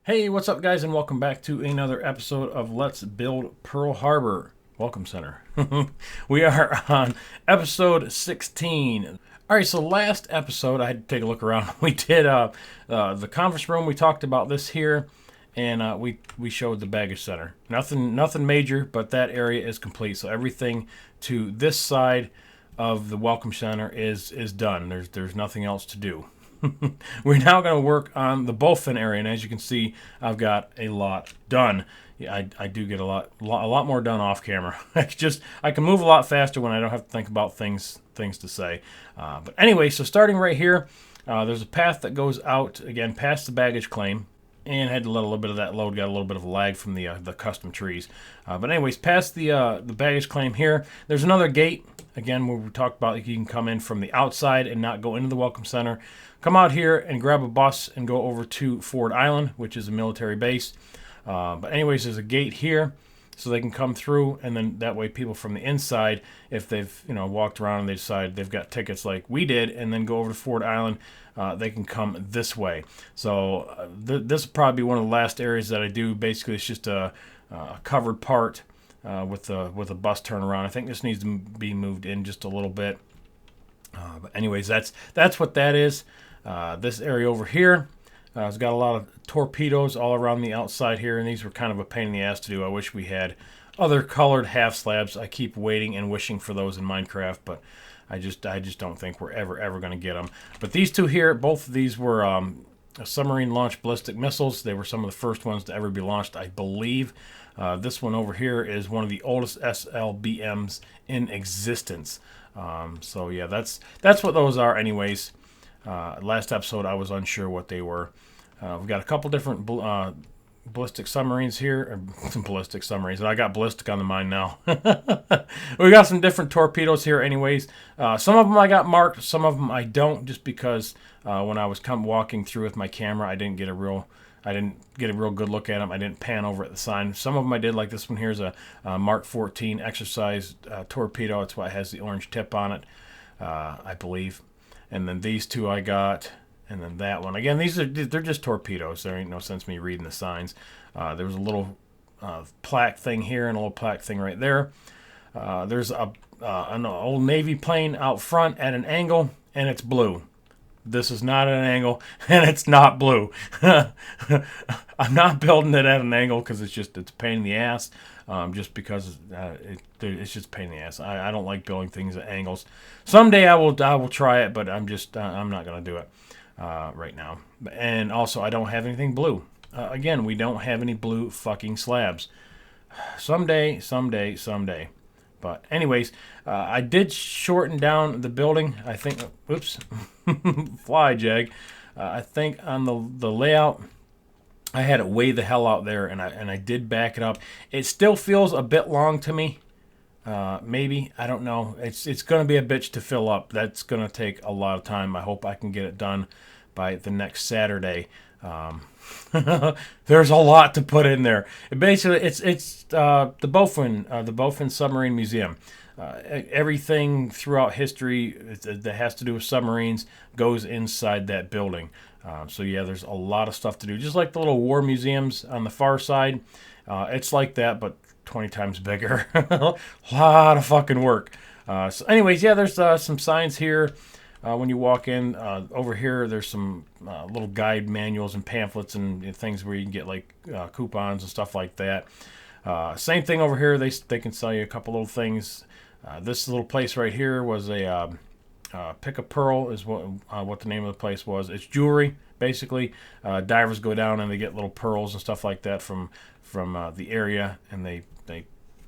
Hey, what's up, guys, and welcome back to another episode of Let's Build Pearl Harbor. Welcome Center. We are on episode 16. All right, so last episode, I had to take a look around. We did the conference room. We talked about this here, and we showed the baggage center. Nothing major, but that area is complete. So everything to this side of the welcome center is done. There's nothing else to do. We're now going to work on the Bowfin area, and as you can see, I've got a lot done. Yeah, I do get a lot more done off camera. I can move a lot faster when I don't have to think about things to say. But anyway, so starting right here, there's a path that goes out again past the baggage claim, and had to let a little bit of that load, got a little bit of a lag from the custom trees. But anyways, past the baggage claim here, there's another gate. Again, where we talked about you can come in from the outside and not go into the welcome center. Come out here and grab a bus and go over to Ford Island, which is a military base. But anyways, there's a gate here, so they can come through, and then that way people from the inside, if they've walked around and they decide they've got tickets like we did, and then go over to Ford Island, they can come this way. So this will probably be one of the last areas that I do. Basically, it's just a covered part with a bus turnaround. I think this needs to be moved in just a little bit. But anyways, that's what that is. This area over here has got a lot of torpedoes all around the outside here, and these were kind of a pain in the ass to do. I wish we had other colored half slabs. I keep waiting and wishing for those in Minecraft, but I just don't think we're ever going to get them. But these two here, both of these were submarine launched ballistic missiles. They were some of the first ones to ever be launched, I believe. This one over here is one of the oldest SLBMs in existence. So yeah, that's what those are anyways. Last episode I was unsure what they were. We've got a couple different ballistic submarines here, some ballistic submarines, and I got ballistic on the mine now. We got some different torpedoes here anyways. Some of them I got marked, some of them I don't, just because when I was walking through with my camera, I didn't get a real good look at them. I didn't pan over at the sign. Some of them I did, like this one here is a Mark 14 exercise torpedo. That's why it has the orange tip on it, I believe. And then these two I got, and then that one. Again, they're just torpedoes. There ain't no sense me reading the signs. There was a little plaque thing here and a little plaque thing right there. There's an old Navy plane out front at an angle, and it's blue. This is not at an angle, and it's not blue. I'm not building it at an angle because it's a pain in the ass. Just because it's just a pain in the ass. I don't like building things at angles. Someday I will try it, but I'm not gonna do it right now. And also, I don't have anything blue. Again, we don't have any blue fucking slabs. Someday. But anyways, I did shorten down the building. I think. Oops, fly jag. I think on the layout, I had it way the hell out there, and I did back it up. It still feels a bit long to me. Maybe, I don't know. It's going to be a bitch to fill up. That's going to take a lot of time. I hope I can get it done by the next Saturday. There's a lot to put in there. Basically, it's the Bowfin Submarine Museum. Everything throughout history that has to do with submarines goes inside that building. So yeah, there's a lot of stuff to do. Just like the little war museums on the far side, it's like that, but 20 times bigger. A lot of fucking work. So anyways, yeah, there's some signs here. When you walk in, over here, there's some little guide manuals and pamphlets and things where you can get like coupons and stuff like that. Same thing over here. They can sell you a couple little things. This little place right here was a Pick a Pearl is what the name of the place was. It's jewelry, basically. Divers go down and they get little pearls and stuff like that from the area, and they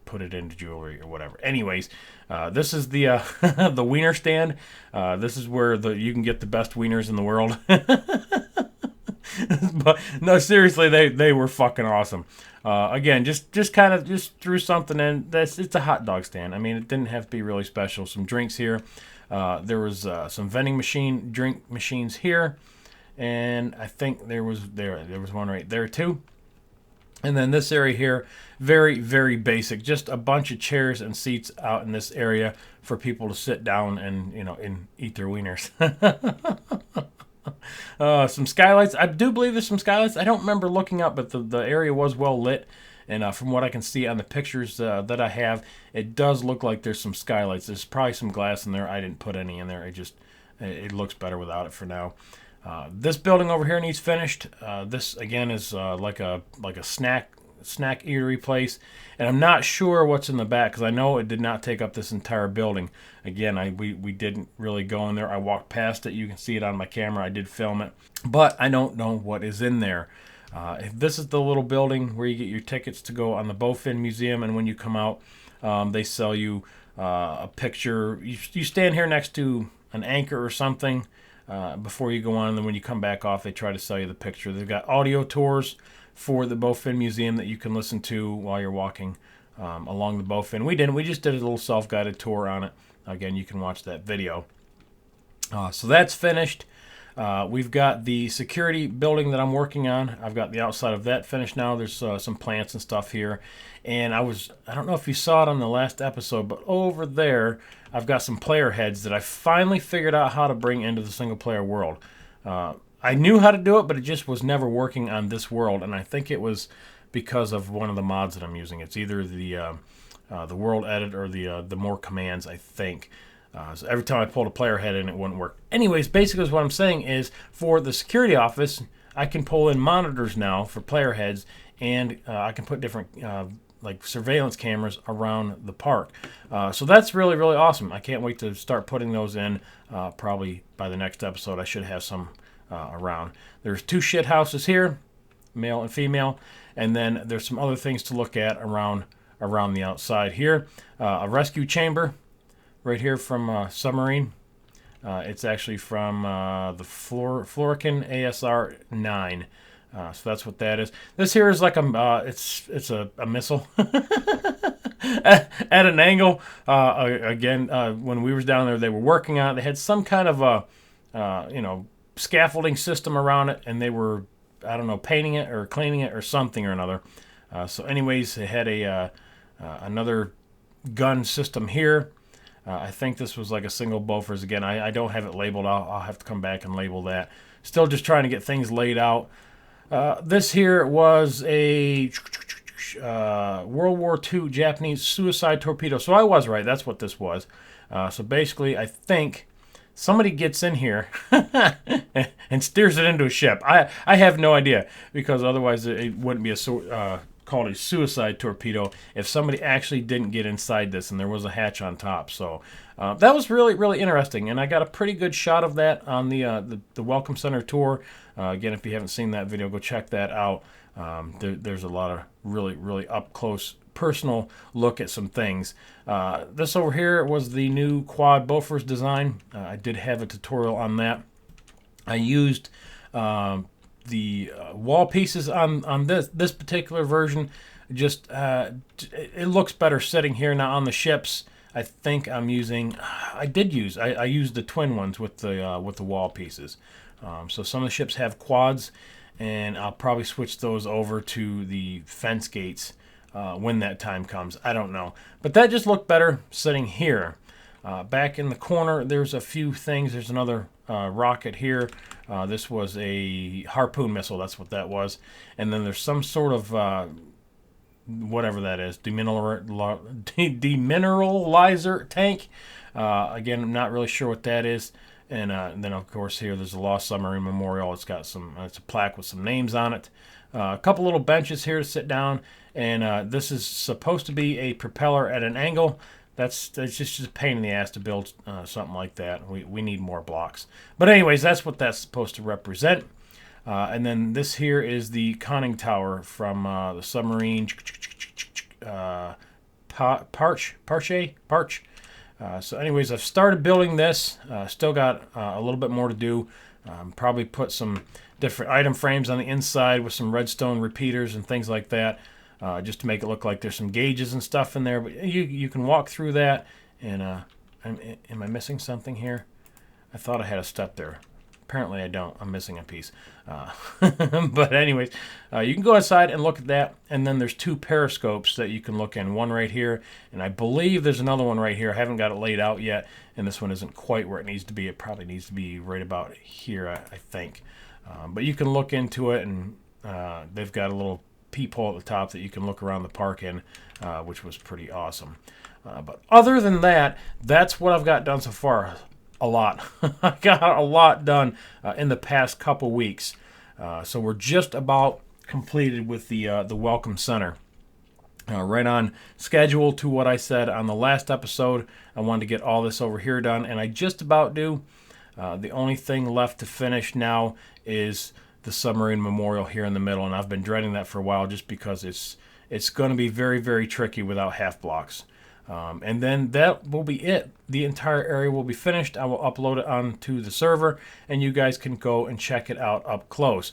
put it into jewelry or whatever. Anyways, this is the the wiener stand. This is where you can get the best wieners in the world. But no, seriously, they were fucking awesome. Again, just threw something in. It's a hot dog stand. I mean, it didn't have to be really special. Some drinks here. There was some vending drink machines here, and I think there was one right there too. And then this area here, very, very basic. Just a bunch of chairs and seats out in this area for people to sit down and eat their wieners. Some skylights. I do believe there's some skylights. I don't remember looking up, but the area was well lit. And from what I can see on the pictures that I have, it does look like there's some skylights. There's probably some glass in there. I didn't put any in there. It looks better without it for now. This building over here needs finished. This again is like a snack eatery place, and I'm not sure what's in the back because I know it did not take up this entire building. Again, we didn't really go in there. I walked past it. You can see it on my camera. I did film it, but I don't know what is in there. If this is the little building where you get your tickets to go on the Bowfin Museum, and when you come out, they sell you a picture. You stand here next to an anchor or something before you go on, and then when you come back off, they try to sell you the picture. They've got audio tours for the Bowfin Museum that you can listen to while you're walking along the Bowfin. We didn't. We just did a little self-guided tour on it. Again, you can watch that video. So that's finished. We've got the security building that I'm working on. I've got the outside of that finished now. There's some plants and stuff here. And I don't know if you saw it on the last episode, but over there, I've got some player heads that I finally figured out how to bring into the single player world. I knew how to do it, but it just was never working on this world. And I think it was because of one of the mods that I'm using. It's either the world edit or the more commands, I think. So every time I pulled a player head in, it wouldn't work. Anyways, basically what I'm saying is for the security office, I can pull in monitors now for player heads, and I can put different like surveillance cameras around the park. So that's really, really awesome. I can't wait to start putting those in. Probably by the next episode, I should have some around. There's 2 shit houses here, male and female, and then there's some other things to look at around the outside here. A rescue chamber. Right here from Submarine. It's actually from the Florican ASR 9. So that's what that is. This here is like it's a missile at an angle. Again, when we was down there, they were working on it. They had some kind of a scaffolding system around it, and they were, I don't know, painting it or cleaning it or something or another. So anyways, they had another gun system here. I think this was like a single Bofors. Again, I don't have it labeled. I'll have to come back and label that. Still just trying to get things laid out. This here was a World War II Japanese suicide torpedo. So I was right. That's what this was. So basically, I think somebody gets in here and steers it into a ship. I have no idea, because otherwise it wouldn't be called a suicide torpedo if somebody actually didn't get inside this and there was a hatch on top. So that was really, really interesting, and I got a pretty good shot of that on the Welcome Center tour. Again, if you haven't seen that video, go check that out. There's a lot of really, really up close personal look at some things. This over here was the new quad Bofors design. I did have a tutorial on that. I used the wall pieces on this particular version. Just it looks better sitting here. Now on the ships, I think I used the twin ones with the wall pieces. So some of the ships have quads, and I'll probably switch those over to the fence gates when that time comes. I don't know, but that just looked better sitting here. Back in the corner, there's a few things. There's another rocket here. This was a harpoon missile. That's what that was. And then there's some sort of whatever that is, demineralizer tank. Again, I'm not really sure what that is. And then of course here there's a Lost Submarine Memorial. It's got it's a plaque with some names on it. A couple little benches here to sit down. And this is supposed to be a propeller at an angle. That's just a pain in the ass to build something like that. We need more blocks. But anyways, that's what that's supposed to represent. And then this here is the conning tower from the submarine Parch. So anyways, I've started building this. Still got a little bit more to do. Probably put some different item frames on the inside with some redstone repeaters and things like that. Just to make it look like there's some gauges and stuff in there. But you can walk through that. And am I missing something here? I thought I had a step there. Apparently I don't. I'm missing a piece. But anyways, you can go inside and look at that. And then there's 2 periscopes that you can look in. One right here, and I believe there's another one right here. I haven't got it laid out yet, and this one isn't quite where it needs to be. It probably needs to be right about here, I think. But you can look into it, and they've got a little peephole at the top that you can look around the park in, which was pretty awesome. But other than that, that's what I've got done so far. A lot. I got a lot done in the past couple weeks. So we're just about completed with the Welcome Center. Right on schedule to what I said on the last episode. I wanted to get all this over here done, and I just about do. The only thing left to finish now is the submarine memorial here in the middle, and I've been dreading that for a while just because it's going to be very, very tricky without half blocks. And then that will be it. The entire area will be finished. I will upload it onto the server, and you guys can go and check it out up close.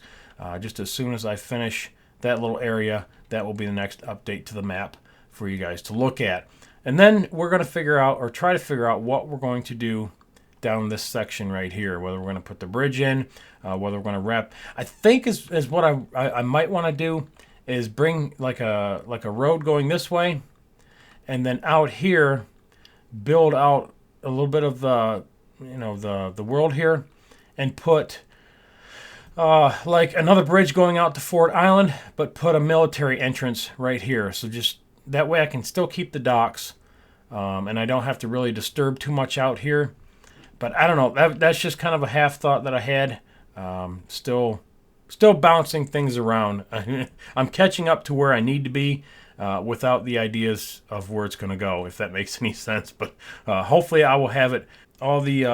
Just as soon as I finish that little area, that will be the next update to the map for you guys to look at. And then we're going to figure out, or try to figure out, what we're going to do down this section right here, whether we're going to put the bridge in, whether we're going to wrap. I think is what I might want to do is bring like a road going this way, and then out here build out a little bit of the the world here, and put like another bridge going out to Fort Island, but put a military entrance right here. So just that way I can still keep the docks, and I don't have to really disturb too much out here. But I don't know. That's just kind of a half thought that I had. Still bouncing things around. I'm catching up to where I need to be without the ideas of where it's going to go, if that makes any sense. But hopefully I will have it all the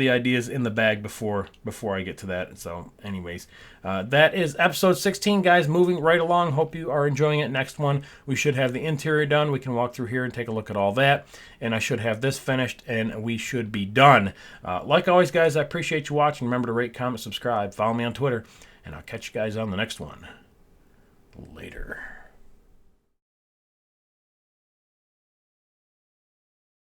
ideas in the bag before I get to that. So anyways, that is episode 16, guys. Moving right along. Hope you are enjoying it. Next one, we should have the interior done. We can walk through here and take a look at all that. And I should have this finished, and we should be done. Like always, guys, I appreciate you watching. Remember to rate, comment, subscribe. Follow me on Twitter, and I'll catch you guys on the next one. Later.